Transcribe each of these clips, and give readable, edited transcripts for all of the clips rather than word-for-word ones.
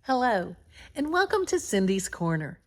Hello, and welcome to Cindy's Corner.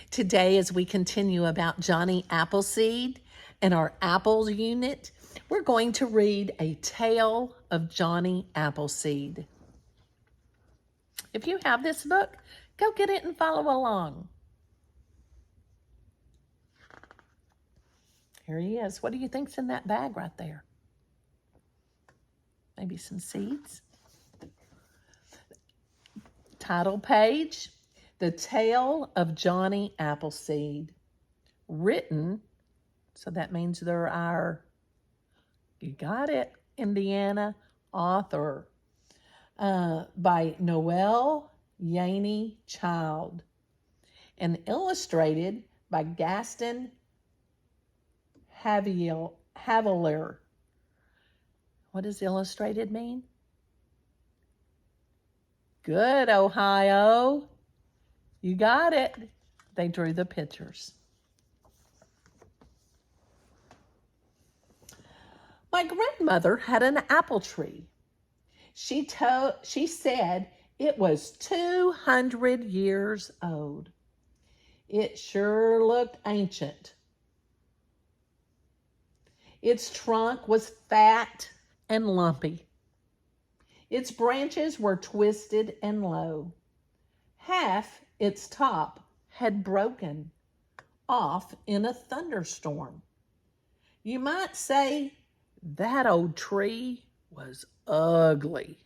Today, as we continue about Johnny Appleseed and our Apples unit, we're going to read A Tale of Johnny Appleseed. If you have this book, go get it and follow along. Here he is. What do you think's in that bag right there? Maybe some seeds? Title page, The Tale of Johnny Appleseed. Written, so that means they're our, you got it, Indiana author, by Noelle, Yaney Child, and illustrated by Gaston Havelier. What does illustrated mean? Good, Ohio. You got it. They drew the pictures. My grandmother had an apple tree. She said it was 200 years old. It sure looked ancient. Its trunk was fat and lumpy. Its branches were twisted and low. Half its top had broken off in a thunderstorm. You might say that old tree was ugly.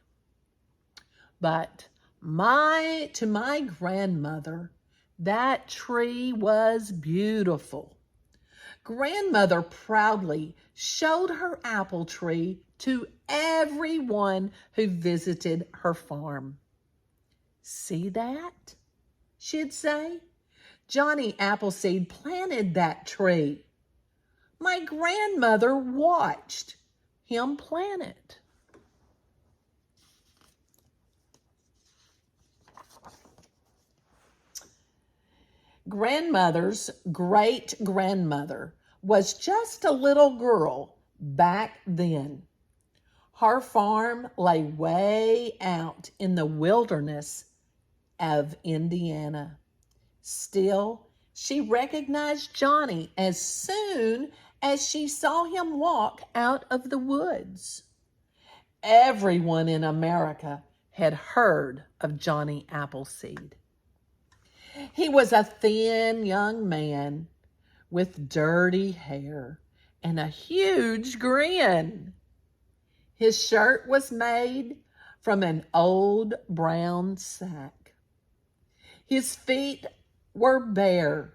But to my grandmother, that tree was beautiful. Grandmother proudly showed her apple tree to everyone who visited her farm. See that? She'd say. Johnny Appleseed planted that tree. My grandmother watched him plant it. Grandmother's great-grandmother was just a little girl back then. Her farm lay way out in the wilderness of Indiana. Still, she recognized Johnny as soon as she saw him walk out of the woods. Everyone in America had heard of Johnny Appleseed. He was a thin young man with dirty hair and a huge grin. His shirt was made from an old brown sack. His feet were bare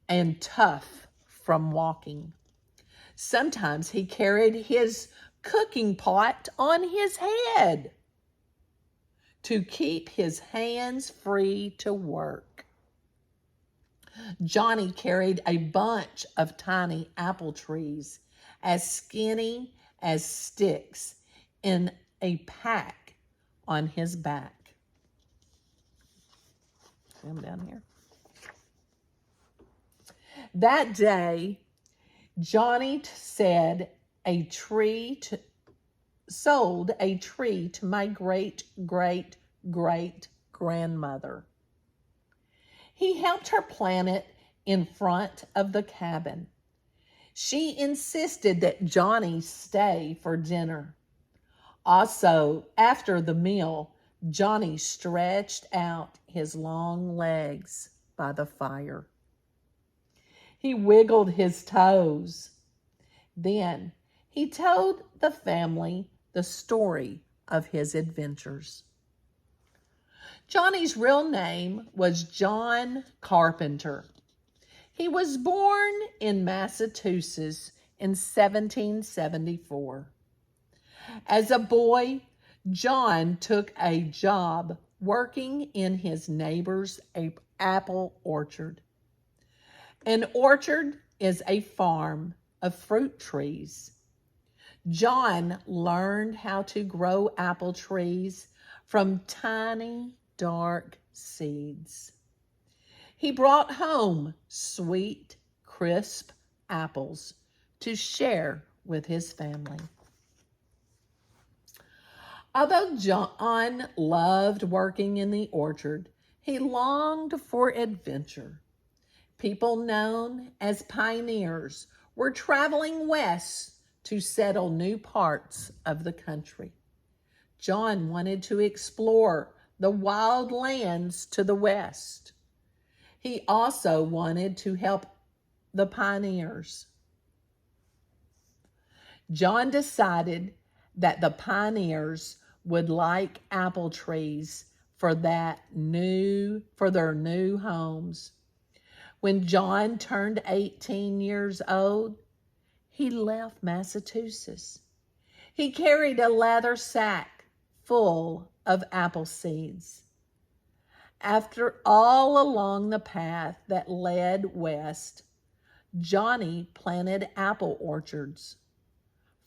and tough from walking. Sometimes he carried his cooking pot on his head to keep his hands free to work. Johnny carried a bunch of tiny apple trees as skinny as sticks in a pack on his back. See them down here. That day, Johnny sold a tree to my great-great-great-grandmother. He helped her plant it in front of the cabin. She insisted that Johnny stay for dinner. Also, after the meal, Johnny stretched out his long legs by the fire. He wiggled his toes. Then he told the family the story of his adventures. Johnny's real name was John Carpenter. He was born in Massachusetts in 1774. As a boy, John took a job working in his neighbor's apple orchard. An orchard is a farm of fruit trees. John learned how to grow apple trees from tiny, dark seeds. He brought home sweet, crisp apples to share with his family. Although John loved working in the orchard, he longed for adventure. People known as pioneers were traveling west to settle new parts of the country. John wanted to explore the wild lands to the west. He also wanted to help the pioneers. John decided that the pioneers would like apple trees for their new homes. When John turned 18 years old, he left Massachusetts. He carried a leather sack full of apple seeds. After all along the path that led west, Johnny planted apple orchards.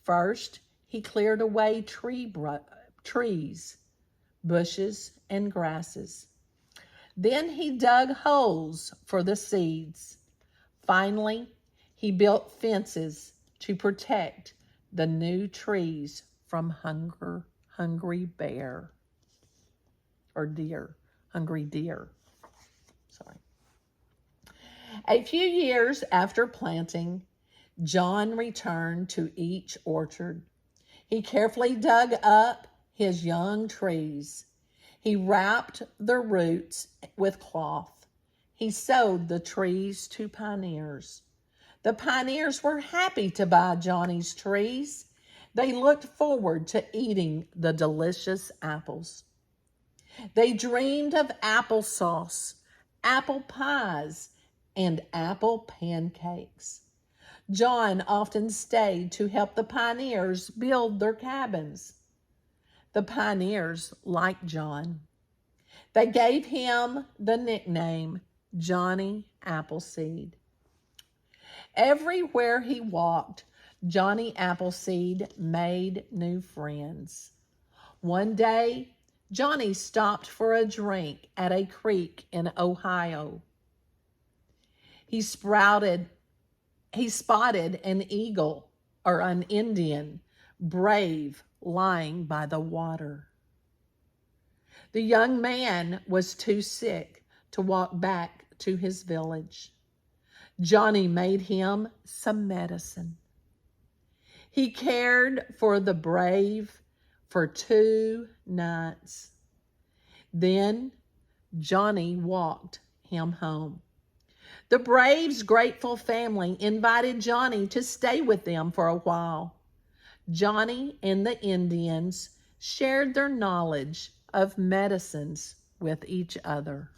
First, he cleared away trees, bushes, and grasses. Then he dug holes for the seeds. Finally, he built fences to protect the new trees from hungry deer. Sorry. A few years after planting, John returned to each orchard. He carefully dug up his young trees. He wrapped the roots with cloth. He sold the trees to pioneers. The pioneers were happy to buy Johnny's trees. They looked forward to eating the delicious apples. They dreamed of applesauce, apple pies, and apple pancakes. John often stayed to help the pioneers build their cabins. The pioneers liked John. They gave him the nickname Johnny Appleseed. Everywhere he walked, Johnny Appleseed made new friends. One day, Johnny stopped for a drink at a creek in Ohio. He spotted an eagle or an Indian, brave, lying by the water. The young man was too sick to walk back to his village. Johnny made him some medicine. He cared for the brave for 2 nights. Then Johnny walked him home. The brave's grateful family invited Johnny to stay with them for a while. Johnny and the Indians shared their knowledge of medicines with each other.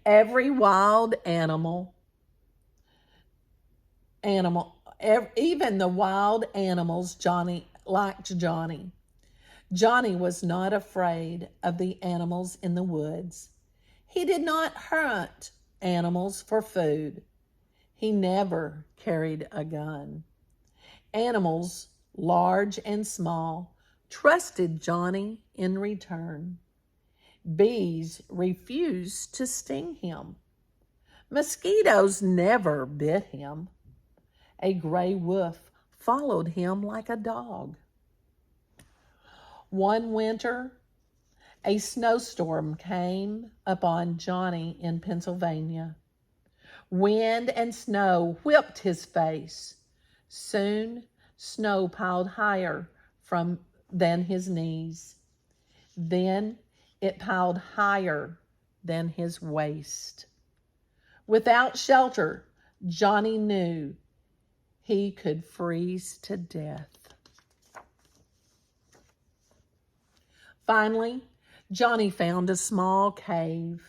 Every wild animal, even the wild animals, liked Johnny. Johnny was not afraid of the animals in the woods. He did not hunt animals for food. He never carried a gun. Animals, large and small, trusted Johnny in return. Bees refused to sting him. Mosquitoes never bit him. A gray wolf followed him like a dog. One winter, a snowstorm came upon Johnny in Pennsylvania. Wind and snow whipped his face. Soon, snow piled higher than his knees. Then it piled higher than his waist. Without shelter, Johnny knew he could freeze to death. Finally, Johnny found a small cave.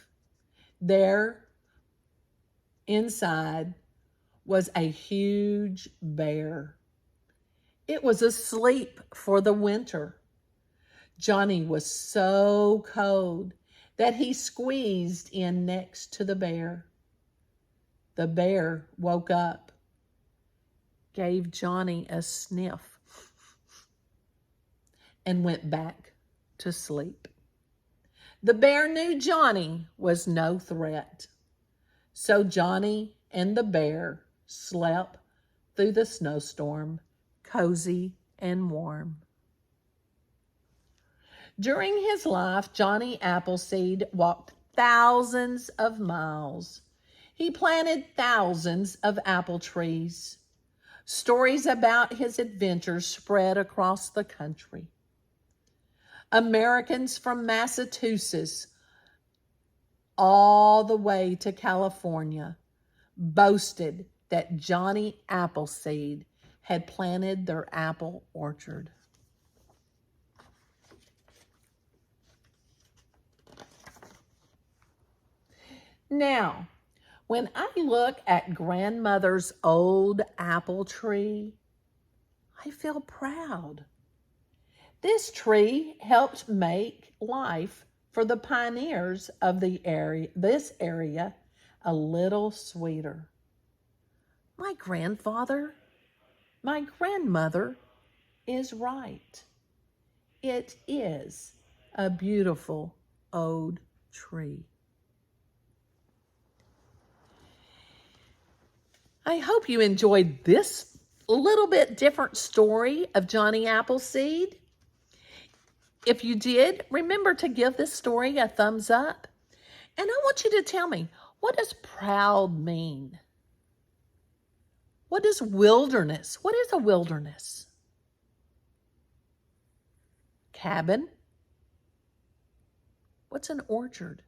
There, inside, was a huge bear. It was asleep for the winter. Johnny was so cold that he squeezed in next to the bear. The bear woke up, gave Johnny a sniff, and went back to sleep. The bear knew Johnny was no threat. So Johnny and the bear slept through the snowstorm, cozy and warm. During his life, Johnny Appleseed walked thousands of miles. He planted thousands of apple trees. Stories about his adventures spread across the country. Americans from Massachusetts all the way to California boasted that Johnny Appleseed had planted their apple orchard. Now, when I look at grandmother's old apple tree, I feel proud. This tree helped make life for the pioneers of this area a little sweeter. My grandmother is right. It is a beautiful old tree. I hope you enjoyed this little bit different story of Johnny Appleseed. If you did, remember to give this story a thumbs up. And I want you to tell me, what does proud mean? What is wilderness? What is a wilderness? Cabin? What's an orchard?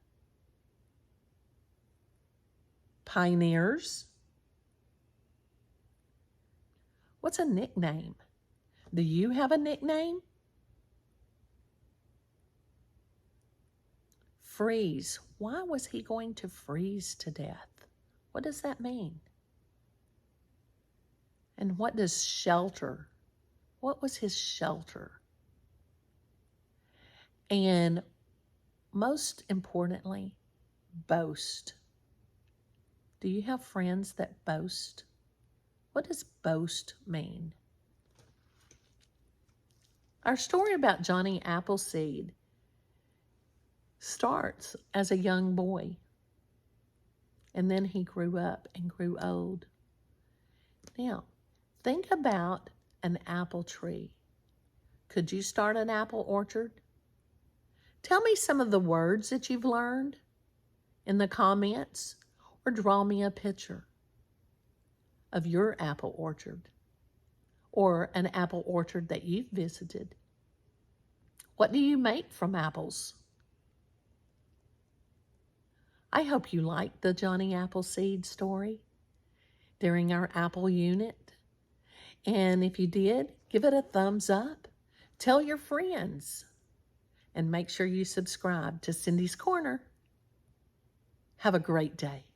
Pioneers? What's a nickname? Do you have a nickname? Freeze. Why was he going to freeze to death? What does that mean? And what does shelter? What was his shelter? And most importantly, boast. Do you have friends that boast? What does boast mean? Our story about Johnny Appleseed starts as a young boy, and then he grew up and grew old. Now, think about an apple tree. Could you start an apple orchard? Tell me some of the words that you've learned in the comments, or draw me a picture of your apple orchard or an apple orchard that you've visited. What do you make from apples? I hope you liked the Johnny Appleseed story during our apple unit. And if you did, give it a thumbs up. Tell your friends. And make sure you subscribe to Cindy's Corner. Have a great day.